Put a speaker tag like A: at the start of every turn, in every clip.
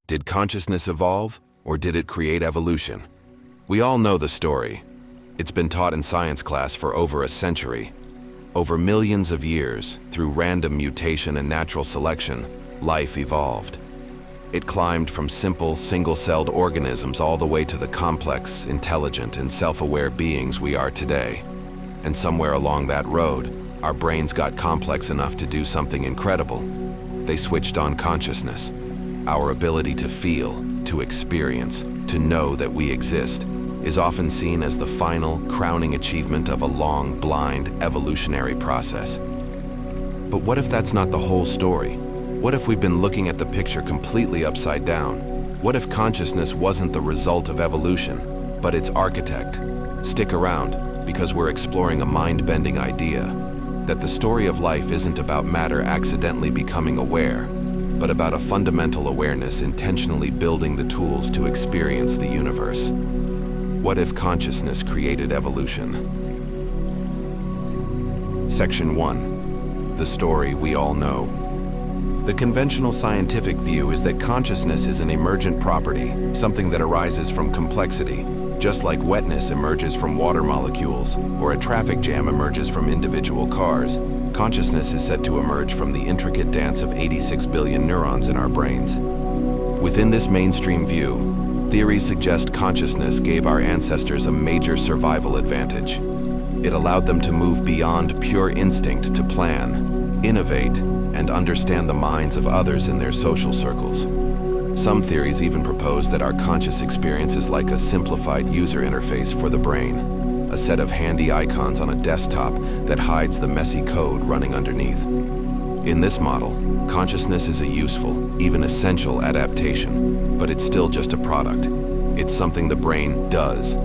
A: Did consciousness evolve, or did it create evolution? We all know the story. It's been taught in science class for over a century. Over millions of years, through random mutation and natural selection, life evolved. It climbed from simple, single-celled organisms all the way to the complex, intelligent, and self-aware beings we are today. And somewhere along that road, our brains got complex enough to do something incredible. They switched on consciousness. Our ability to feel, to experience, to know that we exist is often seen as the final, crowning achievement of a long, blind, evolutionary process. But what if that's not the whole story? What if we've been looking at the picture completely upside down? What if consciousness wasn't the result of evolution, but its architect? Stick around, because we're exploring a mind-bending idea, that the story of life isn't about matter accidentally becoming aware, but about a fundamental awareness intentionally building the tools to experience the universe. What if consciousness created evolution? Section 1. The story we all know. The conventional scientific view is that consciousness is an emergent property, something that arises from complexity, just like wetness emerges from water molecules, or a traffic jam emerges from individual cars. Consciousness is said to emerge from the intricate dance of 86 billion neurons in our brains. Within this mainstream view, theories suggest consciousness gave our ancestors a major survival advantage. It allowed them to move beyond pure instinct to plan, innovate, and understand the minds of others in their social circles. Some theories even propose that our conscious experience is like a simplified user interface for the brain, a set of handy icons on a desktop that hides the messy code running underneath. In this model, consciousness is a useful, even essential adaptation, but it's still just a product. It's something the brain does,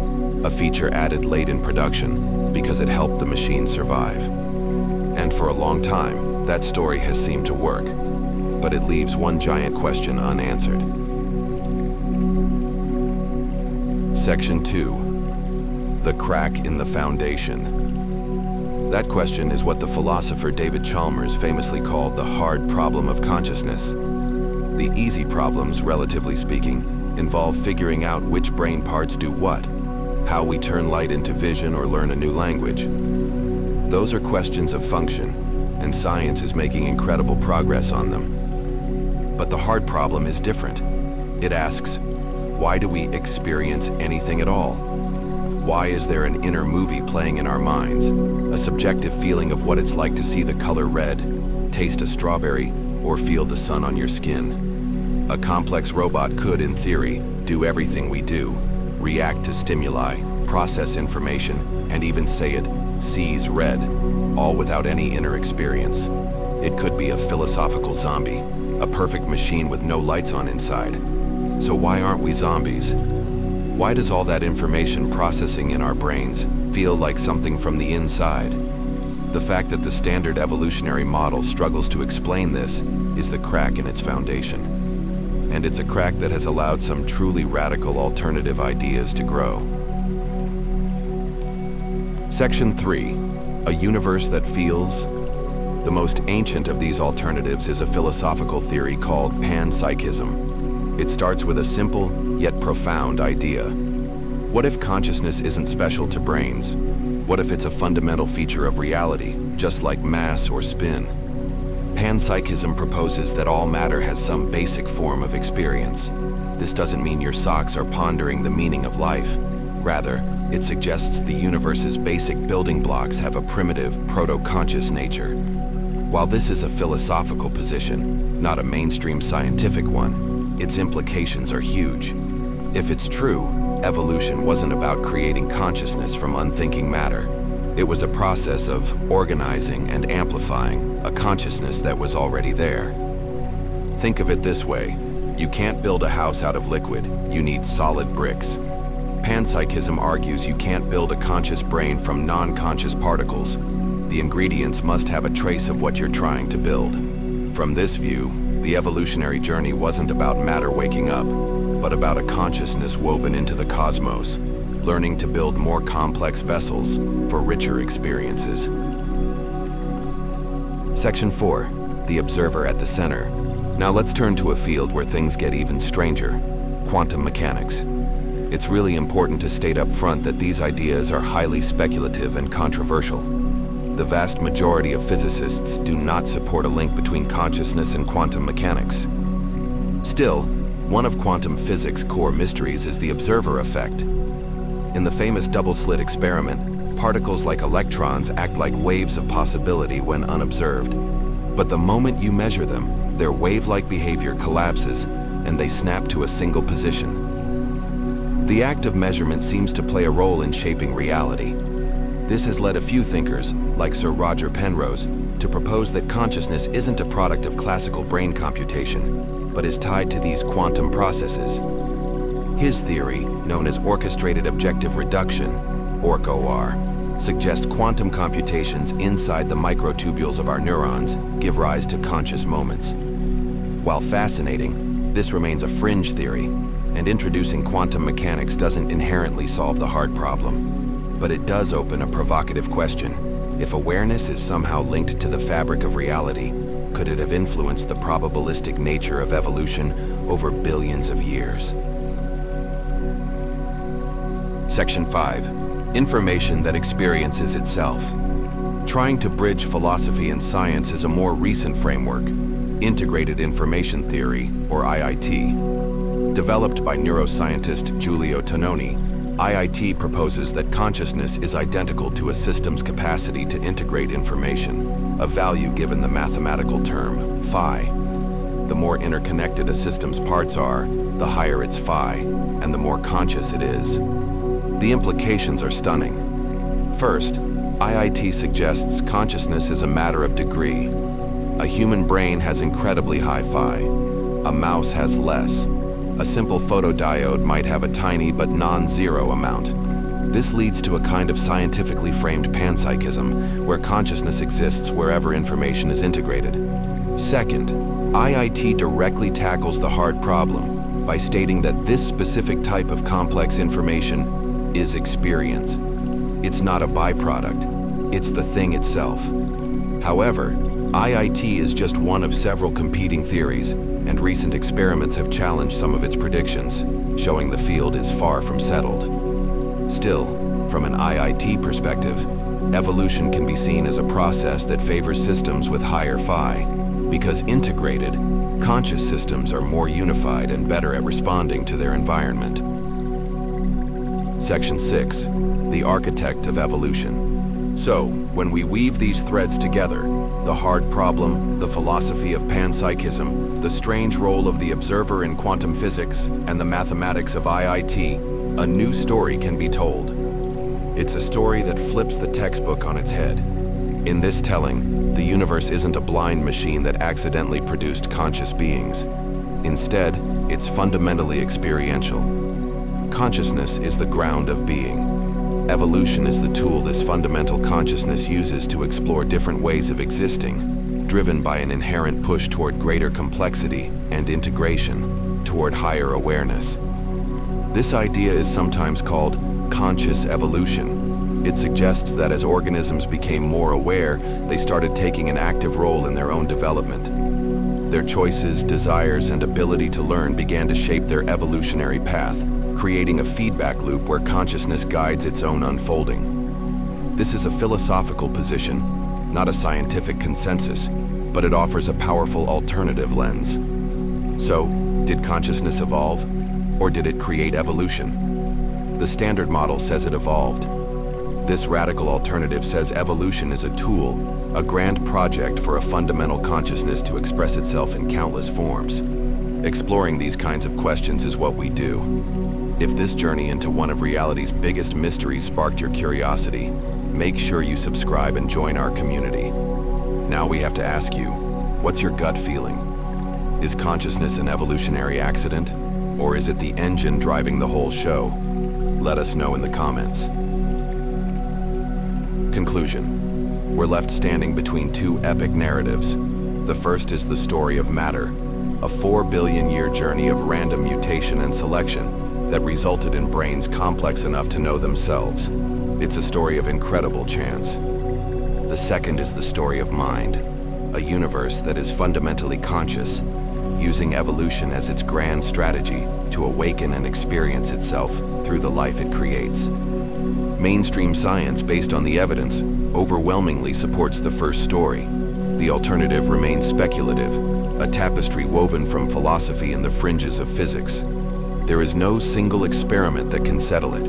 A: a feature added late in production because it helped the machine survive. And for a long time, that story has seemed to work, but it leaves one giant question unanswered. Section 2. The crack in the foundation. That question is what the philosopher David Chalmers famously called the hard problem of consciousness. The easy problems, relatively speaking, involve figuring out which brain parts do what, how we turn light into vision or learn a new language. Those are questions of function, and science is making incredible progress on them. But the hard problem is different. It asks, why do we experience anything at all? Why is there an inner movie playing in our minds? A subjective feeling of what it's like to see the color red, taste a strawberry, or feel the sun on your skin. A complex robot could, in theory, do everything we do, react to stimuli, process information, and even say it sees red, all without any inner experience. It could be a philosophical zombie, a perfect machine with no lights on inside. So why aren't we zombies? Why does all that information processing in our brains feel like something from the inside? The fact that the standard evolutionary model struggles to explain this is the crack in its foundation. And it's a crack that has allowed some truly radical alternative ideas to grow. Section 3. A universe that feels. The most ancient of these alternatives is a philosophical theory called panpsychism. It starts with a simple, yet profound idea. What if consciousness isn't special to brains? What if it's a fundamental feature of reality, just like mass or spin? Panpsychism proposes that all matter has some basic form of experience. This doesn't mean your socks are pondering the meaning of life. Rather, it suggests the universe's basic building blocks have a primitive, proto-conscious nature. While this is a philosophical position, not a mainstream scientific one, its implications are huge. If it's true, evolution wasn't about creating consciousness from unthinking matter. It was a process of organizing and amplifying a consciousness that was already there. Think of it this way. You can't build a house out of liquid. You need solid bricks. Panpsychism argues you can't build a conscious brain from non-conscious particles. The ingredients must have a trace of what you're trying to build. From this view, the evolutionary journey wasn't about matter waking up, but about a consciousness woven into the cosmos, learning to build more complex vessels for richer experiences. Section 4. The observer at the center. Now let's turn to a field where things get even stranger: quantum mechanics. It's really important to state up front that these ideas are highly speculative and controversial. The vast majority of physicists do not support a link between consciousness and quantum mechanics. Still, one of quantum physics' core mysteries is the observer effect. In the famous double-slit experiment, particles like electrons act like waves of possibility when unobserved. But the moment you measure them, their wave-like behavior collapses and they snap to a single position. The act of measurement seems to play a role in shaping reality. This has led a few thinkers, like Sir Roger Penrose, to propose that consciousness isn't a product of classical brain computation, but is tied to these quantum processes. His theory, known as orchestrated objective reduction, ORC-OR, suggests quantum computations inside the microtubules of our neurons give rise to conscious moments. While fascinating, this remains a fringe theory, and introducing quantum mechanics doesn't inherently solve the hard problem. But it does open a provocative question. If awareness is somehow linked to the fabric of reality, could it have influenced the probabilistic nature of evolution over billions of years? Section 5. Information that experiences itself. Trying to bridge philosophy and science is a more recent framework, Integrated Information Theory, or IIT. Developed by neuroscientist Giulio Tononi, IIT proposes that consciousness is identical to a system's capacity to integrate information, a value given the mathematical term phi. The more interconnected a system's parts are, the higher its phi, and the more conscious it is. The implications are stunning. First, IIT suggests consciousness is a matter of degree. A human brain has incredibly high phi. A mouse has less. A simple photodiode might have a tiny but non-zero amount. This leads to a kind of scientifically framed panpsychism, where consciousness exists wherever information is integrated. Second, IIT directly tackles the hard problem by stating that this specific type of complex information is experience. It's not a byproduct, it's the thing itself. However, IIT is just one of several competing theories, and recent experiments have challenged some of its predictions, showing the field is far from settled. Still, from an IIT perspective, evolution can be seen as a process that favors systems with higher phi, because integrated, conscious systems are more unified and better at responding to their environment. Section 6. The Architect of Evolution. So, when we weave these threads together, the hard problem, the philosophy of panpsychism, the strange role of the observer in quantum physics, and the mathematics of IIT, a new story can be told. It's a story that flips the textbook on its head. In this telling, the universe isn't a blind machine that accidentally produced conscious beings. Instead, it's fundamentally experiential. Consciousness is the ground of being. Evolution is the tool this fundamental consciousness uses to explore different ways of existing, driven by an inherent push toward greater complexity and integration, toward higher awareness. This idea is sometimes called conscious evolution. It suggests that as organisms became more aware, they started taking an active role in their own development. Their choices, desires, and ability to learn began to shape their evolutionary path, creating a feedback loop where consciousness guides its own unfolding. This is a philosophical position, not a scientific consensus, but it offers a powerful alternative lens. So, did consciousness evolve, or did it create evolution? The standard model says it evolved. This radical alternative says evolution is a tool, a grand project for a fundamental consciousness to express itself in countless forms. Exploring these kinds of questions is what we do. If this journey into one of reality's biggest mysteries sparked your curiosity, make sure you subscribe and join our community. Now we have to ask you, what's your gut feeling? Is consciousness an evolutionary accident, or is it the engine driving the whole show? Let us know in the comments. Conclusion. We're left standing between two epic narratives. The first is the story of matter, a 4 billion year journey of random mutation and selection that resulted in brains complex enough to know themselves. It's a story of incredible chance. The second is the story of mind, a universe that is fundamentally conscious, using evolution as its grand strategy to awaken and experience itself through the life it creates. Mainstream science, based on the evidence, overwhelmingly supports the first story. The alternative remains speculative, a tapestry woven from philosophy and the fringes of physics. There is no single experiment that can settle it,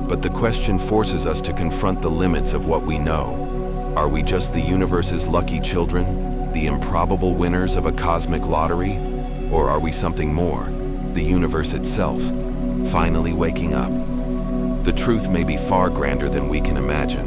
A: but the question forces us to confront the limits of what we know. Are we just the universe's lucky children, the improbable winners of a cosmic lottery? Or are we something more, the universe itself, finally waking up? The truth may be far grander than we can imagine,